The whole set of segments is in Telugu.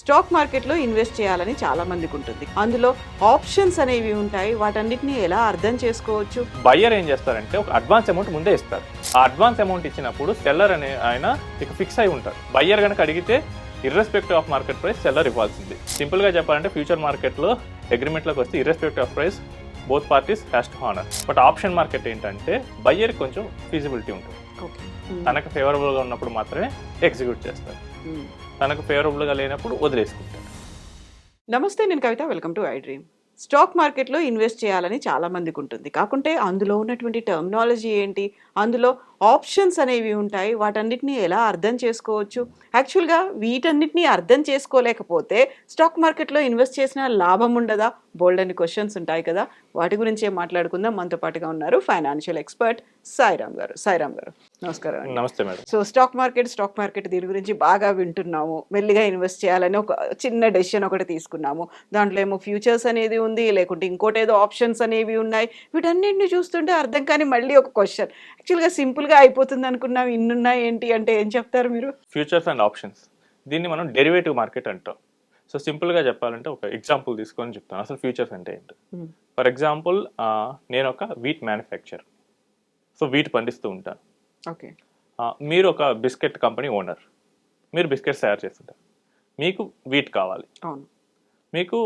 స్టాక్ మార్కెట్లో ఇన్వెస్ట్ చేయాలని చాలా మందికి ఉంటుంది. అందులో ఆప్షన్స్ అనేవి ఉంటాయి. వాటన్నిటిని ఎలా అర్థం చేసుకోవచ్చు? బయ్యర్ ఏం చేస్తారంటే ఒక అడ్వాన్స్ అమౌంట్ ముందే ఇస్తారు. ఆ అడ్వాన్స్ అమౌంట్ ఇచ్చినప్పుడు సెల్లర్ అనే ఆయన ఇక ఫిక్స్ అయి ఉంటారు. బయ్యర్ కనుక అడిగితే irrespective of market price seller ఇవ్వాల్సింది. సింపుల్గా చెప్పాలంటే ఫ్యూచర్ మార్కెట్లో అగ్రిమెంట్లోకి వస్తే irrespective of price both parties has to honour. But option market ఏంటంటే బయ్యర్ కొంచెం ఫీజిబిలిటీ ఉంటుంది. తనకు ఫేవరబుల్గా ఉన్నప్పుడు మాత్రమే ఎగ్జిక్యూట్ చేస్తారు, తనకు ఫేవరబుల్గా లేనప్పుడు వదిలేసుకుంటారు. నమస్తే, నేను Kavitha. Welcome to I dream. Stock మార్కెట్లో ఇన్వెస్ట్ చేయాలని చాలా మందికి ఉంటుంది. కాకుంటే అందులో ఉన్నటువంటి టర్మినాలజీ ఏంటి, అందులో ఆప్షన్స్ అనేవి ఉంటాయి. వాటన్నిటిని ఎలా అర్థం చేసుకోవచ్చు? యాక్చువల్గా వీటన్నిటిని అర్థం చేసుకోలేకపోతే స్టాక్ మార్కెట్లో ఇన్వెస్ట్ చేసిన లాభం ఉండదా? బోల్డ్ అని క్వశ్చన్స్ ఉంటాయి కదా. వాటి గురించే మాట్లాడుకుందాం. మనతో పాటుగా ఉన్నారు ఫైనాన్షియల్ ఎక్స్పర్ట్ సాయిరామ్ గారు. సాయిరామ్ గారు, నమస్కారం అండి. నమస్తే మేడం. సో స్టాక్ మార్కెట్ దీని గురించి బాగా వింటున్నాము. మెల్లిగా ఇన్వెస్ట్ చేయాలని ఒక చిన్న డెసిషన్ ఒకటి తీసుకున్నాము. దాంట్లో ఏమో ఫ్యూచర్స్ అనేది ఉంది, లేకుంటే ఇంకోటి ఏదో ఆప్షన్స్ అనేవి ఉన్నాయి. వీటన్నిటిని చూస్తుంటే అర్థం కానీ మళ్ళీ ఒక క్వశ్చన్. యాక్చువల్గా సింపుల్గా అయిపోతుంది అనుకున్నాం, ఇన్నున్నాయి ఏంటి అంటే ఏం చెప్తారు మీరు? ఫ్యూచర్స్ అండ్ ఆప్షన్స్, దీన్ని మనం డెరివేటివ్ మార్కెట్ అంటాం. సో సింపుల్గా చెప్పాలంటే ఒక ఎగ్జాంపుల్ తీసుకొని చెప్తాను అసలు ఫ్యూచర్స్ అంటే ఏంటి. ఫర్ ఎగ్జాంపుల్, నేను ఒక వీట్ మ్యానుఫ్యాక్చర్. సో వీట్ పండిస్తూ ఉంటాను. ఓకే. మీరు ఒక బిస్కెట్ కంపెనీ ఓనర్. మీరు బిస్కెట్స్ తయారు చేస్తుంటారు. మీకు వీట్ కావాలి. అవును. మీకు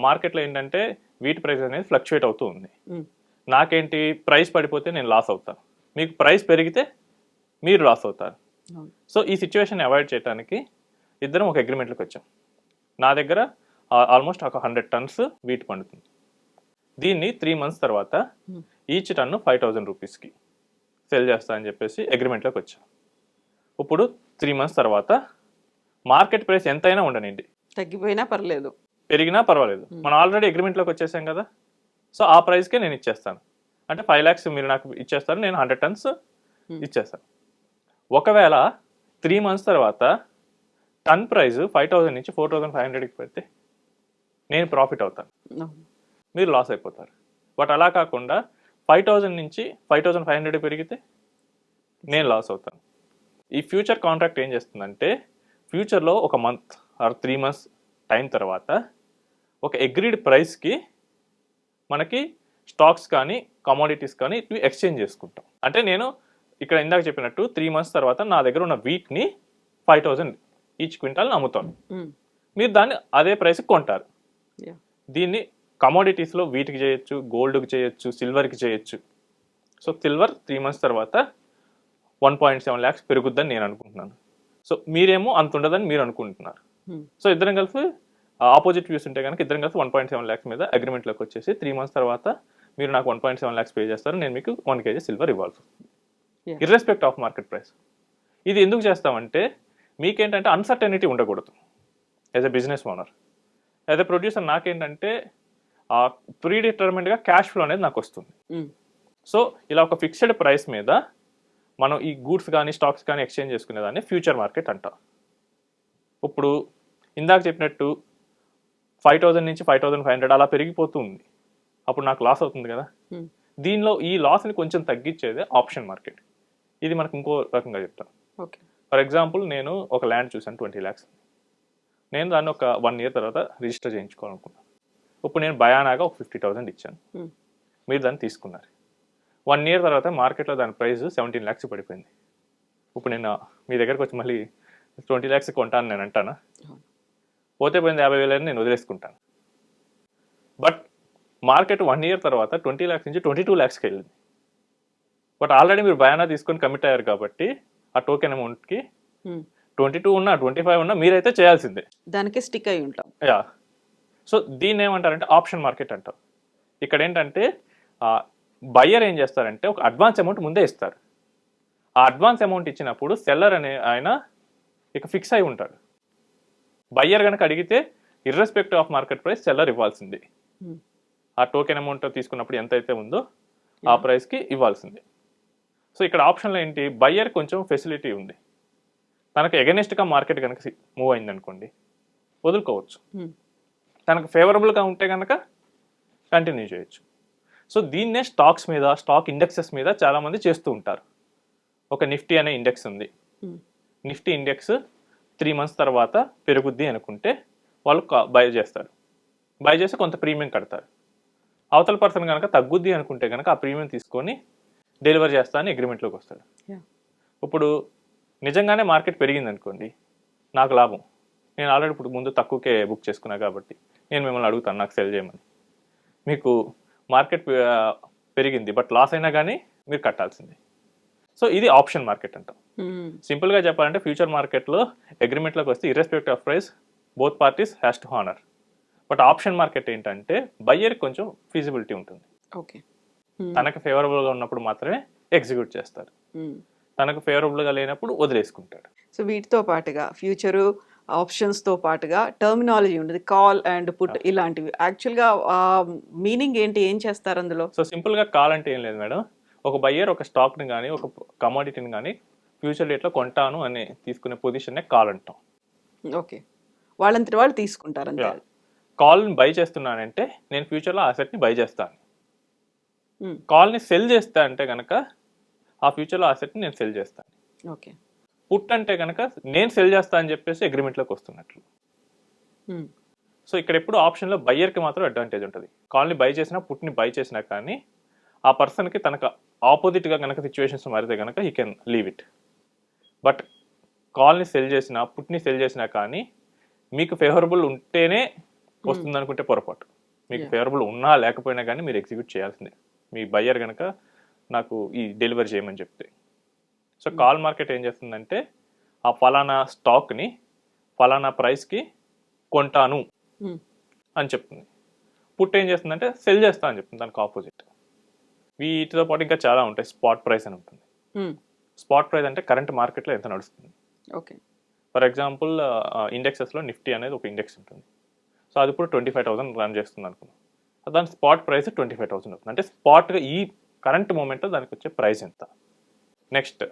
మార్కెట్లో ఏంటంటే వీట్ ప్రైస్ అనేది ఫ్లక్చువేట్ అవుతూ ఉంది. నాకేంటి, ప్రైస్ పడిపోతే నేను లాస్ అవుతాను, మీకు ప్రైస్ పెరిగితే మీరు లాస్ అవుతారు. సో ఈ సిచ్యువేషన్ అవాయిడ్ చేయడానికి ఇద్దరం ఒక అగ్రిమెంట్లోకి వచ్చాం. నా దగ్గర ఆల్మోస్ట్ ఒక 100 tons వీట్ పండుతుంది. దీన్ని 3 months తర్వాత ఈచ్ టన్ను 5,000 రూపీస్కి సెల్ చేస్తా అని చెప్పేసి అగ్రిమెంట్లోకి వచ్చాం. ఇప్పుడు 3 months తర్వాత మార్కెట్ ప్రైస్ ఎంతైనా ఉండనండి, తగ్గిపోయినా పర్లేదు, పెరిగినా పర్వాలేదు, మనం ఆల్రెడీ అగ్రిమెంట్లోకి వచ్చేసాం కదా. సో ఆ ప్రైస్కే నేను ఇచ్చేస్తాను. అంటే 5 lakhs మీరు నాకు ఇచ్చేస్తారు, నేను 100 tons ఇచ్చేస్తాను. ఒకవేళ 3 months తర్వాత టన్ ప్రైస్ 5,000 నుంచి 4,500కి పెడితే నేను ప్రాఫిట్ అవుతాను, మీరు లాస్ అయిపోతారు. బట్ అలా కాకుండా 5,000 నుంచి 5,500 పెరిగితే నేను లాస్ అవుతాను. ఈ ఫ్యూచర్ కాంట్రాక్ట్ ఏం చేస్తుందంటే ఫ్యూచర్లో ఒక మంత్ ఆర్ 3 months టైం తర్వాత ఒక అగ్రీడ్ ప్రైస్కి మనకి స్టాక్స్ కానీ కమోడిటీస్ కానీ ఇవి ఎక్స్చేంజ్ చేసుకుంటాం. అంటే నేను ఇక్కడ ఇందాక చెప్పినట్టు 3 months తర్వాత నా దగ్గర ఉన్న వీట్ని 5,000 ఈచ్ క్వింటాల్ని అమ్ముతాను, మీరు దాన్ని అదే ప్రైస్కి కొంటారు. దీన్ని కమోడిటీస్లో వీటికి చేయొచ్చు, గోల్డ్కి చేయొచ్చు, సిల్వర్కి చేయొచ్చు. సో సిల్వర్ 3 months తర్వాత 1.7 lakhs పెరుగుద్దని నేను అనుకుంటున్నాను. సో మీరేమో అంత ఉండదని మీరు అనుకుంటున్నారు. సో ఇద్దరం కలిసి ఆపోజిట్ వ్యూస్ ఉంటే కనుక ఇద్దరం కలిసి 1.7 lakhs మీద అగ్రిమెంట్లోకి వచ్చేసి 3 months తర్వాత మీరు నాకు 1.7 lakhs పే చేస్తారు, నేను మీకు 1 kg సిల్వర్ ఇవ్వాలి, ఇర్రెస్పెక్ట్ ఆఫ్ మార్కెట్ ప్రైస్. ఇది ఎందుకు చేస్తామంటే మీకేంటంటే అన్సర్టెనిటీ ఉండకూడదు. As a business owner, as a producer నాకేంటంటే ప్రీడిటర్మిన్డ్గా క్యాష్ ఫ్లో అనేది నాకు వస్తుంది. సో ఇలా ఒక ఫిక్స్డ్ ప్రైస్ మీద మనం ఈ గూడ్స్ కానీ స్టాక్స్ కానీ ఎక్స్చేంజ్ చేసుకునేదాన్ని ఫ్యూచర్ మార్కెట్ అంటాం. ఇప్పుడు ఇందాక చెప్పినట్టు 5,000 నుంచి 5,500 అలా పెరిగిపోతూ ఉంది, అప్పుడు నాకు లాస్ అవుతుంది కదా. దీనిలో ఈ లాస్ని కొంచెం తగ్గించేదే ఆప్షన్ మార్కెట్. ఇది మనకు ఇంకో రకంగా చెప్తాను. ఫర్ ఎగ్జాంపుల్, నేను ఒక ల్యాండ్ చూసాను 20 lakhs. నేను దాన్ని ఒక 1 year తర్వాత రిజిస్టర్ చేయించుకోవాలనుకున్నాను. ఇప్పుడు నేను భయానాగా ఒక 50,000 ఇచ్చాను, మీరు దాన్ని తీసుకున్నారు. 1 year తర్వాత మార్కెట్లో దాని ప్రైస్ 17 lakhs పడిపోయింది. ఇప్పుడు నేను మీ దగ్గరకు వచ్చి మళ్ళీ 20 lakhs కొంటాను నేను అంటానా? పోతే పోయింది 50,000 నేను వదిలేసుకుంటాను. బట్ మార్కెట్ 1 year తర్వాత 20 lakhs నుంచి 22 lakhsకి వెళ్ళింది. బట్ ఆల్రెడీ మీరు భయానా తీసుకొని కమిట్ అయ్యారు కాబట్టి ఆ టోకెన్ అమౌంట్కి 22 ఉన్నా 25 ఉన్నా మీరైతే చేయాల్సిందే, దానికి స్టిక్ అయి ఉంటాం. యా. సో దీన్ని ఏమంటారంటే ఆప్షన్ మార్కెట్ అంటారు. ఇక్కడ ఏంటంటే బయ్యర్ ఏం చేస్తారంటే ఒక అడ్వాన్స్ అమౌంట్ ముందే ఇస్తారు. ఆ అడ్వాన్స్ అమౌంట్ ఇచ్చినప్పుడు సెల్లర్ అనే ఆయన ఇక ఫిక్స్ అయి ఉంటాడు. బయ్యర్ కనుక అడిగితే irrespective of market price seller ఇవ్వాల్సింది. ఆ టోకెన్ అమౌంట్ తీసుకున్నప్పుడు ఎంతైతే ఉందో ఆ ప్రైస్కి ఇవ్వాల్సింది. సో ఇక్కడ ఆప్షన్లో ఏంటి, బయ్యర్ కొంచెం ఫెసిలిటీ ఉంది. తనకు ఎగనెస్ట్గా మార్కెట్ కనుక మూవ్ అయింది అనుకోండి, వదులుకోవచ్చు. తనకు ఫేవరబుల్గా ఉంటే కనుక కంటిన్యూ చేయొచ్చు. సో దీన్నే స్టాక్స్ మీద, స్టాక్ ఇండెక్సెస్ మీద చాలామంది చేస్తూ ఉంటారు. ఒక నిఫ్టీ అనే ఇండెక్స్ ఉంది. నిఫ్టీ ఇండెక్స్ 3 months తర్వాత పెరుగుద్ది అనుకుంటే వాళ్ళు బై చేస్తారు. బై చేసి కొంత ప్రీమియం కడతారు. అవతల పర్సన్ కనుక తగ్గుద్ది అనుకుంటే కనుక ఆ ప్రీమియం తీసుకొని డెలివరీ చేస్తా అని అగ్రిమెంట్లోకి వస్తాడు. Yeah. ఇప్పుడు నిజంగానే మార్కెట్ పెరిగింది అనుకోండి, నాకు లాభం. నేను ఆల్రెడీ ఇప్పుడు ముందు తక్కువకే బుక్ చేసుకున్నా కాబట్టి నేను మిమ్మల్ని అడుగుతాను నాకు సెల్ చేయమని. మీకు మార్కెట్ పెరిగింది బట్ లాస్ అయినా కానీ మీరు కట్టాల్సిందే. సో ఇది ఆప్షన్ మార్కెట్ అంటాం. సింపుల్గా చెప్పాలంటే ఫ్యూచర్ మార్కెట్లో అగ్రిమెంట్లోకి వస్తే irrespective of price both parties has to honour. But option market ఏంటంటే బయ్యర్కి కొంచెం ఫీజిబిలిటీ ఉంటుంది. ఓకే. తనకు ఫేవరబుల్గా ఉన్నప్పుడు మాత్రమే ఎగ్జిక్యూట్ చేస్తారు, తనకు ఫేవరబుల్గా లేనప్పుడు వదిలేసుకుంటాడు. సో వీటితో పాటుగా ఫ్యూచరు ఆప్షన్స్తో పాటుగా టర్మినాలజీ ఉంటుంది, కాల్ అండ్ పుట్ ఇలాంటివి. యాక్చువల్గా మీనింగ్ ఏంటి, ఏం చేస్తారు అందులో? సో సింపుల్గా కాల్ అంటే ఏం లేదు మేడం, ఒక బయ్యర్ ఒక స్టాక్ని కానీ ఒక కమోడిటీని కానీ ఫ్యూచర్ డేట్లో కొంటాను అని తీసుకునే పొజిషన్నే కాల్ అంటాం. ఓకే, వాళ్ళంతటి వాళ్ళు తీసుకుంటారు అంతే. కాల్ని బై చేస్తున్నానంటే నేను ఫ్యూచర్లో ఆ అసెట్ని బై చేస్తాను. కాల్ని సెల్ చేస్తా అంటే కనుక ఆ ఫ్యూచర్లో ఆ అసెట్ని నేను సెల్ చేస్తాను. ఓకే. పుట్ అంటే కనుక నేను సెల్ చేస్తా అని చెప్పేసి అగ్రిమెంట్లోకి వస్తున్నట్లు. సో ఇక్కడ ఎప్పుడు ఆప్షన్లో బయ్యర్కి మాత్రం అడ్వాంటేజ్ ఉంటుంది. కాల్ని బై చేసినా పుట్ని బై చేసినా కానీ ఆ పర్సన్కి తనకు ఆపోజిట్గా కనుక సిచ్యువేషన్స్ మారితే కనుక he can leave it. But కాల్ని సెల్ చేసినా పుట్ని సెల్ చేసినా కానీ మీకు ఫేవరబుల్ ఉంటేనే వస్తుంది అనుకుంటే పొరపాటు. మీకు ఫేవరబుల్ ఉన్నా లేకపోయినా కానీ మీరు ఎగ్జిక్యూట్ చేయాల్సిందే, మీ బయ్యర్ కనుక నాకు ఈ డెలివరీ చేయమని చెప్తే. సో కాల్ మార్కెట్ ఏం చేస్తుందంటే ఆ ఫలానా స్టాక్ని ఫలానా ప్రైస్కి కొంటాను అని చెప్తుంది. పుట్ ఏం చేస్తుందంటే సెల్ చేస్తా అని చెప్తుంది, దానికి ఆపోజిట్. వీటితో పాటు ఇంకా చాలా ఉంటాయి. స్పాట్ ప్రైస్ అని ఉంటుంది. స్పాట్ ప్రైస్ అంటే కరెంట్ మార్కెట్లో ఎంత నడుస్తుంది. ఓకే. ఫర్ ఎగ్జాంపుల్ ఇండెక్సెస్లో నిఫ్టీ అనేది ఒక ఇండెక్స్ ఉంటుంది. సో అది ఇప్పుడు 25,000 రన్ చేస్తుంది అనుకున్నాం. దాని స్పాట్ ప్రైస్ 25,000 అవుతుంది. అంటే స్పాట్గా ఈ కరెంట్ మూమెంట్లో దానికి వచ్చే ప్రైస్ ఎంత. నెక్స్ట్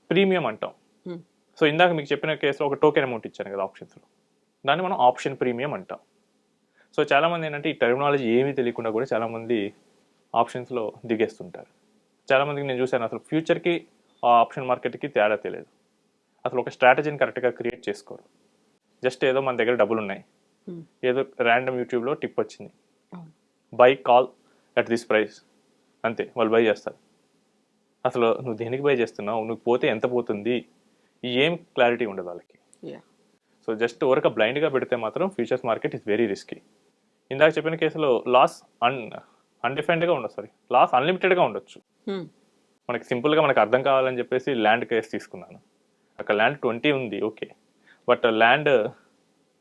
ప్రీమియం అంటాం. సో ఇందాక మీకు చెప్పిన కేసులో ఒక టోకెన్ అమౌంట్ ఇచ్చాను కదా ఆప్షన్స్లో, దాన్ని మనం ఆప్షన్ ప్రీమియం అంటాం. సో చాలామంది ఏంటంటే ఈ టెర్మినాలజీ ఏమీ తెలియకుండా కూడా చాలామంది ఆప్షన్స్లో దిగేస్తుంటారు. చాలామందికి నేను చూశాను అసలు ఫ్యూచర్కి ఆ ఆప్షన్ మార్కెట్కి తేడా తెలియదు. అసలు ఒక స్ట్రాటజీని కరెక్ట్గా క్రియేట్ చేసుకోరు. జస్ట్ ఏదో మన దగ్గర డబ్బులు ఉన్నాయి, ఏదో ర్యాండమ్ యూట్యూబ్లో టిప్ వచ్చింది, by call at this price, అంతే వాళ్ళు బై చేస్తారు. అసలు నువ్వు దేనికి బై చేస్తున్నావు, నువ్వు పోతే ఎంత పోతుంది, ఏం క్లారిటీ ఉండదు వాళ్ళకి. సో జస్ట్ ఊరక బ్లైండ్గా పెడితే మాత్రం futures market is very risky. ఇందాక చెప్పిన కేసులో లాస్ అన్డిఫైన్డ్గా ఉండదు, లాస్ అన్లిమిటెడ్గా ఉండొచ్చు. మనకి సింపుల్గా మనకు అర్థం కావాలని చెప్పేసి ల్యాండ్ కేసు తీసుకున్నాను. అక్కడ ల్యాండ్ 20 ఉంది, ఓకే, బట్ ల్యాండ్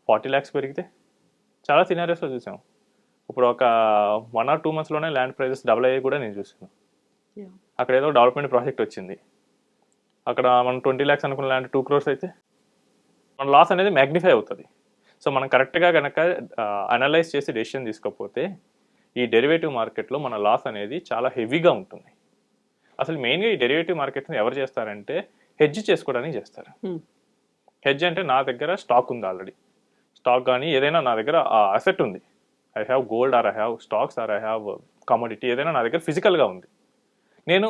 40 lakhs పెరిగితే చాలా సినారియోస్లో చూసాం. ఇప్పుడు ఒక 1 or 2 monthsలోనే ల్యాండ్ ప్రైజెస్ డబుల్ అయ్యి కూడా నేను చూసాను. అక్కడ ఏదో డెవలప్మెంట్ ప్రాజెక్ట్ వచ్చింది, అక్కడ మనం 20 lakhs అనుకున్న ల్యాండ్ 2 crores అయితే మన లాస్ అనేది మ్యాగ్నిఫై అవుతుంది. సో మనం కరెక్ట్గా కనుక అనలైజ్ చేసి డెసిషన్ తీసుకోకపోతే ఈ డెరివేటివ్ మార్కెట్లో మన లాస్ అనేది చాలా హెవీగా ఉంటుంది. అసలు మెయిన్గా ఈ డెరివేటివ్ మార్కెట్ని ఎవరు చేస్తారంటే హెడ్జ్ చేసుకోవడానికి చేస్తారు. హెడ్జ్ అంటే నా దగ్గర స్టాక్ ఉంది, ఆల్రెడీ స్టాక్ కానీ ఏదైనా నా దగ్గర అసెట్ ఉంది, I have gold or I have stocks or I have commodity, ఏదైనా నా దగ్గర ఫిజికల్గా ఉంది. నేను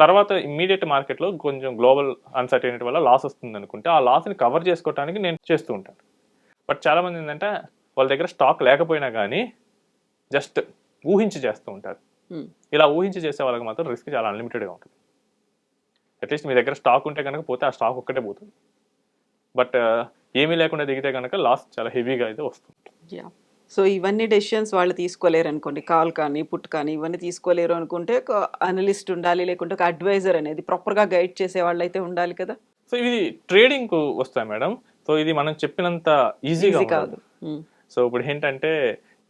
తర్వాత ఇమ్మీడియట్ మార్కెట్లో కొంచెం గ్లోబల్ అన్సర్టెనిటీ వల్ల లాస్ వస్తుంది అనుకుంటే ఆ లాస్ని కవర్ చేసుకోవడానికి నేను చేస్తూ ఉంటాను. బట్ చాలామంది ఏంటంటే వాళ్ళ దగ్గర స్టాక్ లేకపోయినా కానీ జస్ట్ ఊహించి చేస్తూ ఉంటారు. ఇలా ఊహించి చేసే వాళ్ళకి మాత్రం రిస్క్ చాలా అన్లిమిటెడ్గా ఉంటుంది. అట్లీస్ట్ మీ దగ్గర స్టాక్ ఉంటే కనుక పోతే ఆ స్టాక్ ఒక్కటే పోతుంది, బట్ ఏమీ లేకుండా దిగితే కనుక లాస్ చాలా హెవీగా అయితే వస్తుంది. సో ఇవన్నీ డెసిషన్స్ వాళ్ళు తీసుకోలేరు అనుకోండి, కాల్ కానీ పుట్ కానీ ఇవన్నీ తీసుకోలేరు అనుకుంటే ఒక అనలిస్ట్ ఉండాలి, లేకుంటే ఒక అడ్వైజర్ అనేది ప్రాపర్గా గైడ్ చేసే వాళ్ళు అయితే ఉండాలి కదా. సో ఇది ట్రేడింగ్కు వస్తాయి మేడం. సో ఇది మనం చెప్పినంత ఈజీగా కాదు. సో ఇప్పుడు ఏంటంటే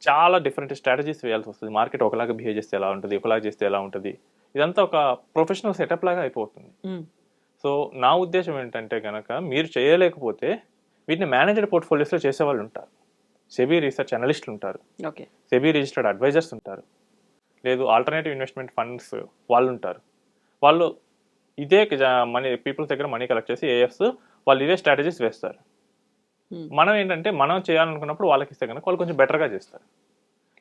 చాలా డిఫరెంట్ స్ట్రాటజీస్ వేయాల్సి వస్తుంది. మార్కెట్ ఒకలాగా బిహేవ్ చేస్తే ఎలా ఉంటుంది, ఒకలాగా చేస్తే ఎలా ఉంటుంది, ఇదంతా ఒక ప్రొఫెషనల్ సెటప్ లాగా అయిపోతుంది. సో నా ఉద్దేశం ఏంటంటే కనుక మీరు చేయలేకపోతే వీటిని మేనేజ్డ్ పోర్ట్ఫోలియోస్లో చేసేవాళ్ళు ఉంటారు, సెబీ రీసెర్చ్ అనలిస్టులు ఉంటారు, సెబీ రిజిస్టర్డ్ అడ్వైజర్స్ ఉంటారు, లేదు ఆల్టర్నేటివ్ ఇన్వెస్ట్మెంట్ ఫండ్స్ వాళ్ళు ఉంటారు. వాళ్ళు ఇదే మనీ పీపుల్స్ దగ్గర మనీ కలెక్ట్ చేసి ఏఎఫ్స్ వాళ్ళు ఇదే స్ట్రాటజీస్ వేస్తారు. మనం ఏంటంటే మనం చేయాలనుకున్నప్పుడు వాళ్ళకి ఇస్తే కనుక వాళ్ళు కొంచెం బెటర్గా చేస్తారు.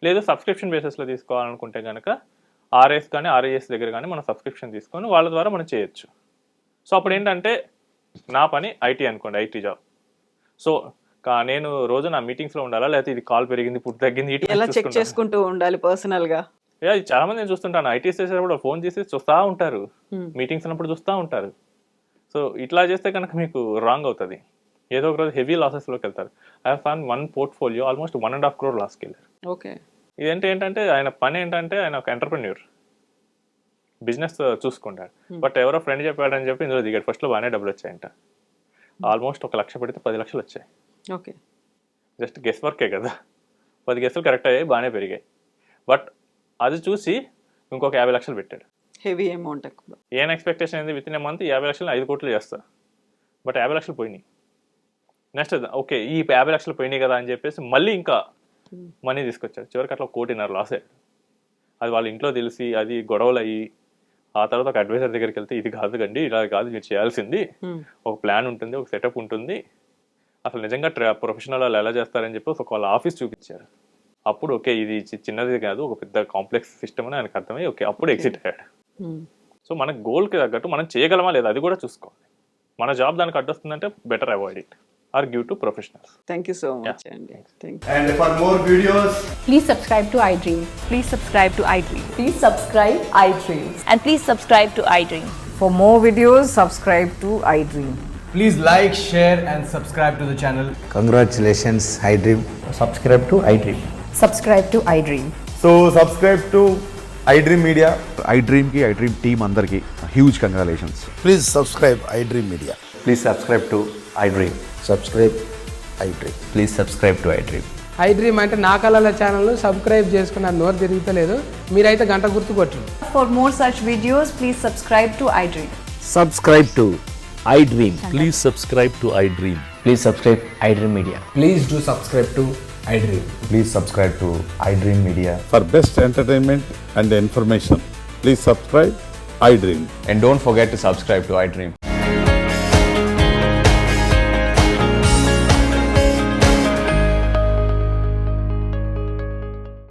లేదు సబ్స్క్రిప్షన్ బేసిస్లో తీసుకోవాలనుకుంటే కనుక ఆర్ఎస్ కానీ ఆర్ఏఎస్ దగ్గర కానీ మనం సబ్స్క్రిప్షన్ తీసుకొని వాళ్ళ ద్వారా మనం చేయొచ్చు. సో అప్పుడు ఏంటంటే నా పని ఐటీ అనుకోండి, ఐటీ జాబ్. సో నేను రోజు నా మీటింగ్స్లో ఉండాలా, లేకపోతే ఇది కాల్ పెరిగింది ఇప్పుడు తగ్గింది ఇటు ఎలా చెక్ చూసుకుంటాను. చేసుకుంటూ ఉండాలి పర్సనల్ గా? ఇది చాలా మంది నేను చూస్తుంటాను, ఐటీ చేసేటప్పుడు ఫోన్ చేసి చూస్తూ ఉంటారు, మీటింగ్స్ ఉన్నప్పుడు చూస్తూ ఉంటారు. సో ఇట్లా చేస్తే కనుక మీకు రాంగ్ అవుతుంది, ఏదో ఒక రోజు హెవీ లాసెస్లోకి వెళ్తారు. I fan one portfolio almost 1.5 crore లాస్కి వెళ్ళారు. ఓకే. ఏంటంటే ఆయన పని ఏంటంటే ఆయన ఒక ఎంటర్ప్రెన్యూర్, బిజినెస్ చూసుకుంటాడు. బట్ ఎవరో ఫ్రెండ్ చెప్పాడని చెప్పి ఇందులో దిగాడు. ఫస్ట్లో బాగానే డబ్బులు వచ్చాయంట, ఆల్మోస్ట్ 1 లక్ష పెడితే 10 లక్షలు వచ్చాయి. ఓకే. జస్ట్ గెస్ వర్కే కదా, 10 గెస్సులు కరెక్ట్ అయ్యాయి, బాగానే పెరిగాయి. బట్ అది చూసి ఇంకొక 50 లక్షలు పెట్టాడు. హెవీ అమౌంట్ ఎక్కువ. ఏం ఎక్స్పెక్టేషన్ అయింది, విత్ ఇన్ ఏ మంత్ 50 లక్షలు 5 కోట్లు చేస్తా. బట్ 50 లక్షలు పోయినాయి. నెక్స్ట్ ఓకే ఈ 50 లక్షలు పోయినాయి కదా అని చెప్పేసి మళ్ళీ ఇంకా మనీ తీసుకొచ్చాడు. చివరికి అట్లా 1.5 కోటి లాస్ అయ్యాడు. అది వాళ్ళ ఇంట్లో తెలిసి అది గొడవలు అయ్యి ఆ తర్వాత ఒక అడ్వైజర్ దగ్గరికి వెళ్తే ఇది కాదు కండి, ఇలా కాదు మీరు చేయాల్సింది, ఒక ప్లాన్ ఉంటుంది, ఒక సెటప్ ఉంటుంది, అసలు నిజంగా ప్రొఫెషనల్ వాళ్ళు ఎలా చేస్తారని చెప్పి ఒక వాళ్ళ ఆఫీస్ చూపించారు. అప్పుడు ఓకే ఇది చిన్నది కాదు, ఒక పెద్ద కాంప్లెక్స్ సిస్టమ్ అని ఆయనకు అర్థమై ఓకే అప్పుడు ఎగ్జిట్ అయ్యాడు. సో మన గోల్కి తగ్గట్టు మనం చేయగలమా లేదా అది కూడా చూసుకోవాలి. మన జాబ్ దానికి అడ్డొస్తుందంటే better avoid it or give to professionals. Thank you so much అండి. Thank you. And for more videos, Please subscribe to iDream. Please subscribe to iDream. Please subscribe iDream. And please subscribe to iDream. For more videos, subscribe to iDream. please like, share, and subscribe to the channel. Congratulations, iDream. subscribe to iDream. Subscribe to iDream. So subscribe to iDream Media. iDream team అందరికి huge congratulations. Please subscribe iDream Media. Please subscribe to iDream. Subscribe iDream. Please subscribe to iDream. iDream అంటే నా కళల ఛానల్ సబ్స్క్రైబ్ చేసుకున్న నోరు తిరుగుతలేదు, మీరైతే గంట గుర్తు కొట్టండి. For more such videos, please subscribe to iDream. Subscribe to iDream. Please subscribe to iDream. Please subscribe iDream Media. Please do subscribe to iDream. Please subscribe to iDream Media. For best entertainment and information please subscribe iDream. And don't forget to subscribe to iDream.